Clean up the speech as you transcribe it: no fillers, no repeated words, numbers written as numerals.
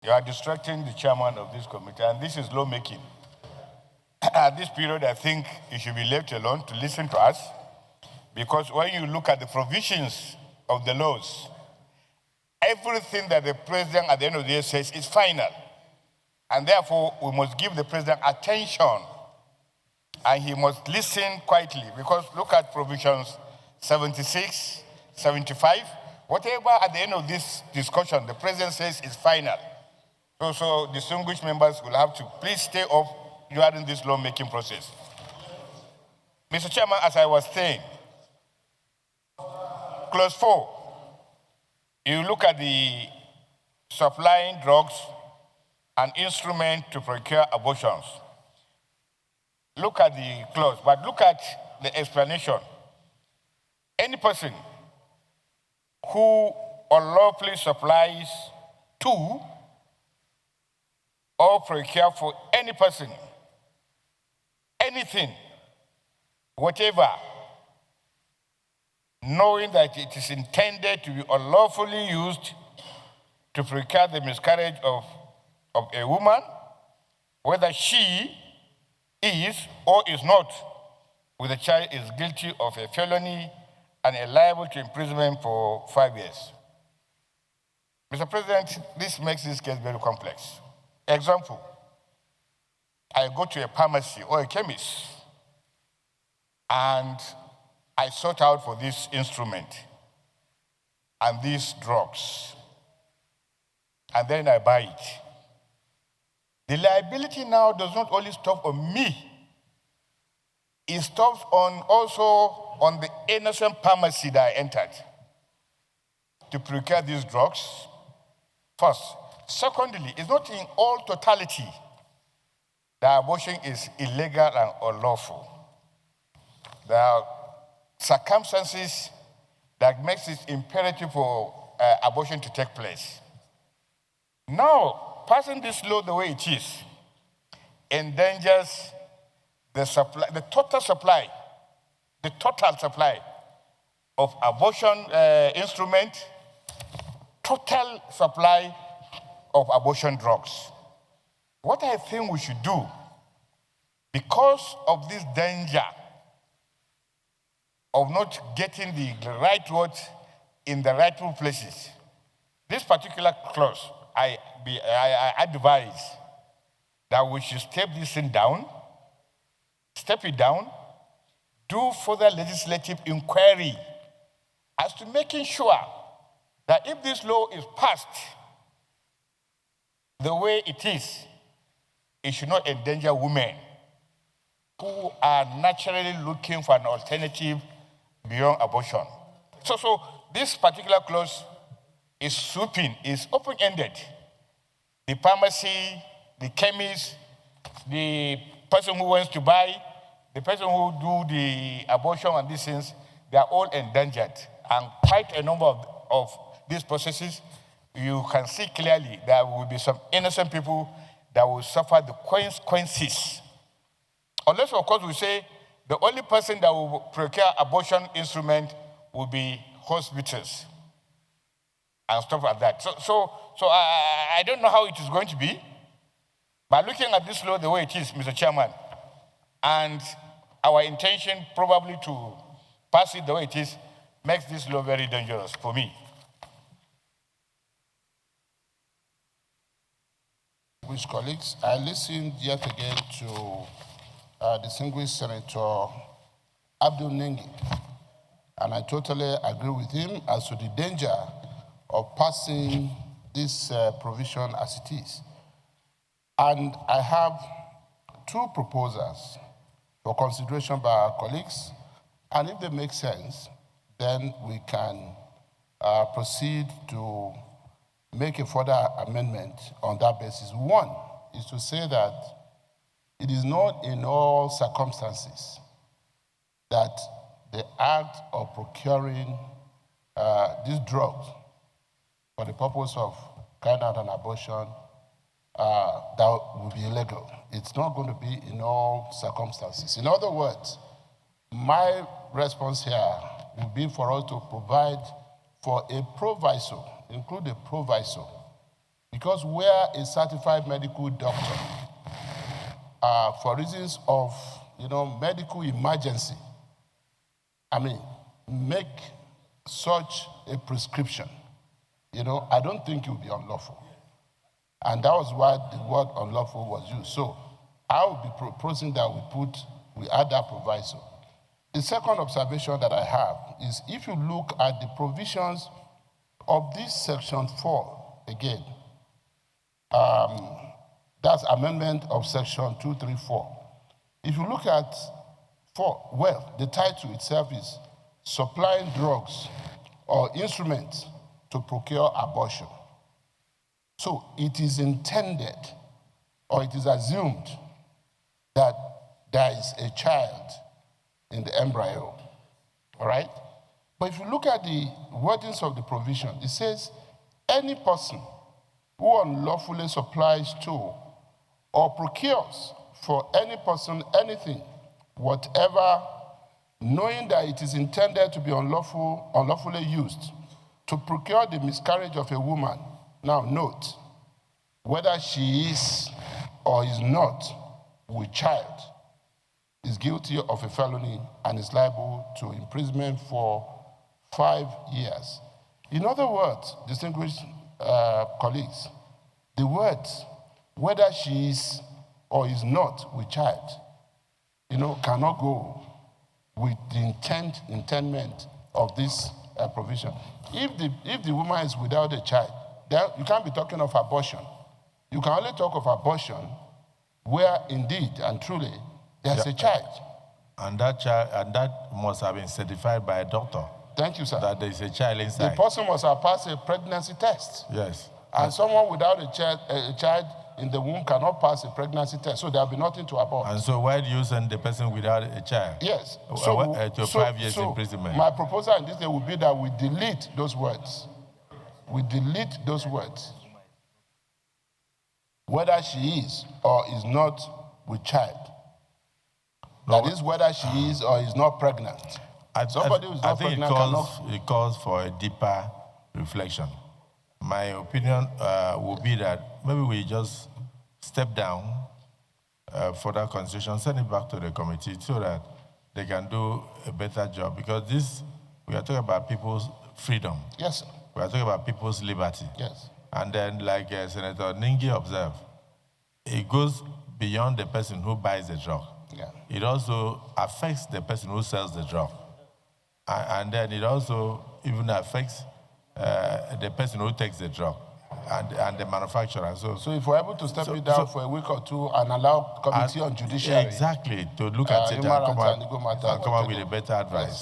You are distracting the chairman of this committee, and this is lawmaking. At this period, I think you should be left alone to listen to us, because when you look at the provisions of the laws, everything that the president at the end of the day says is final. And therefore, we must give the president attention, and he must listen quietly, because look at provisions 76, 75, whatever at the end of this discussion the president says is final. So distinguished members will have to please stay up during this lawmaking process. Mr. Chairman, as I was saying, clause 4, you look at the supplying drugs and instrument to procure abortions. Look at the clause, but look at the explanation. Any person who unlawfully supplies to or procure for any person anything, whatever, knowing that it is intended to be unlawfully used to procure the miscarriage of a woman, whether she is or is not with the child, is guilty of a felony and is liable to imprisonment for 5 years. Mr. President, this makes this case very complex. Example, I go to a pharmacy or a chemist and I sort out for this instrument and these drugs, and then I buy it. The liability now does not only stop on me, it stops also on the innocent pharmacy that I entered to procure these drugs, first. Secondly, it's not in all totality that abortion is illegal and unlawful. There are circumstances that makes it imperative for abortion to take place. Now, passing this law the way it is endangers the total supply of abortion instrument, total supply of abortion drugs. What I think we should do, because of this danger of not getting the right word in the rightful places, this particular clause, I advise that we should step it down, do further legislative inquiry as to making sure that if this law is passed the way it is, it should not endanger women who are naturally looking for an alternative beyond abortion. So this particular clause is sweeping, is open-ended. The pharmacy, the chemist, the person who wants to buy, the person who do the abortion and these things, they are all endangered. And quite a number of these processes, you can see clearly there will be some innocent people that will suffer the consequences. Unless, of course, we say the only person that will procure abortion instrument will be hospitals and stuff like that. So I don't know how it is going to be, but looking at this law the way it is, Mr. Chairman, and our intention probably to pass it the way it is, makes this law very dangerous for me. With colleagues, I listened yet again to distinguished Senator Abdul Ningi, and I totally agree with him as to the danger of passing this provision as it is. And I have two proposals for consideration by our colleagues, and if they make sense, then we can proceed to make a further amendment on that basis. One is to say that it is not in all circumstances that the act of procuring these drugs for the purpose of carrying out an abortion that will be illegal. It's not going to be in all circumstances. In other words, my response here will be for us to provide for a proviso, include a proviso, Because where a certified medical doctor, for reasons of, medical emergency, make such a prescription, I don't think it would be unlawful. And that was why the word unlawful was used. So I would be proposing that we add that proviso. The second observation that I have is if you look at the provisions of this section 4, again, that's amendment of section 234. If you look at 4, well, the title itself is supplying drugs or instruments to procure abortion. So it is intended, or it is assumed, that there is a child in the embryo, all right? But if you look at the wordings of the provision, it says, any person who unlawfully supplies to or procures for any person anything, whatever, knowing that it is intended to be unlawfully used to procure the miscarriage of a woman. Now note, whether she is or is not with child, is guilty of a felony and is liable to imprisonment for 5 years. In other words, distinguished colleagues, the words, whether she is or is not with child, cannot go with the intendment of this provision. If the woman is without a child, then you can't be talking of abortion. You can only talk of abortion where indeed and truly there's a child. And that must have been certified by a doctor. Thank you, sir. That there is a child inside. The person must have passed a pregnancy test. Yes. And someone without a child in the womb cannot pass a pregnancy test, so there'll be nothing to abort. And so why do you send the person without a child? Yes. To 5 years imprisonment? My proposal in this day would be that we delete those words. We delete those words. Whether she is or is not with child. That is, whether she is or is not pregnant. Somebody who is not pregnant cannot. It calls for a deeper reflection. My opinion would be that maybe we just step down for that constitution, send it back to the committee so that they can do a better job. Because we are talking about people's freedom. Yes, sir. We are talking about people's liberty. Yes. And then, like Senator Ningi observed, it goes beyond the person who buys the drug. Yeah. It also affects the person who sells the drug. And then it also even affects the person who takes the drug and the manufacturer. So if we're able to step it down for a week or two and allow committee on judiciary. Exactly, to look at it and come up with a better advice.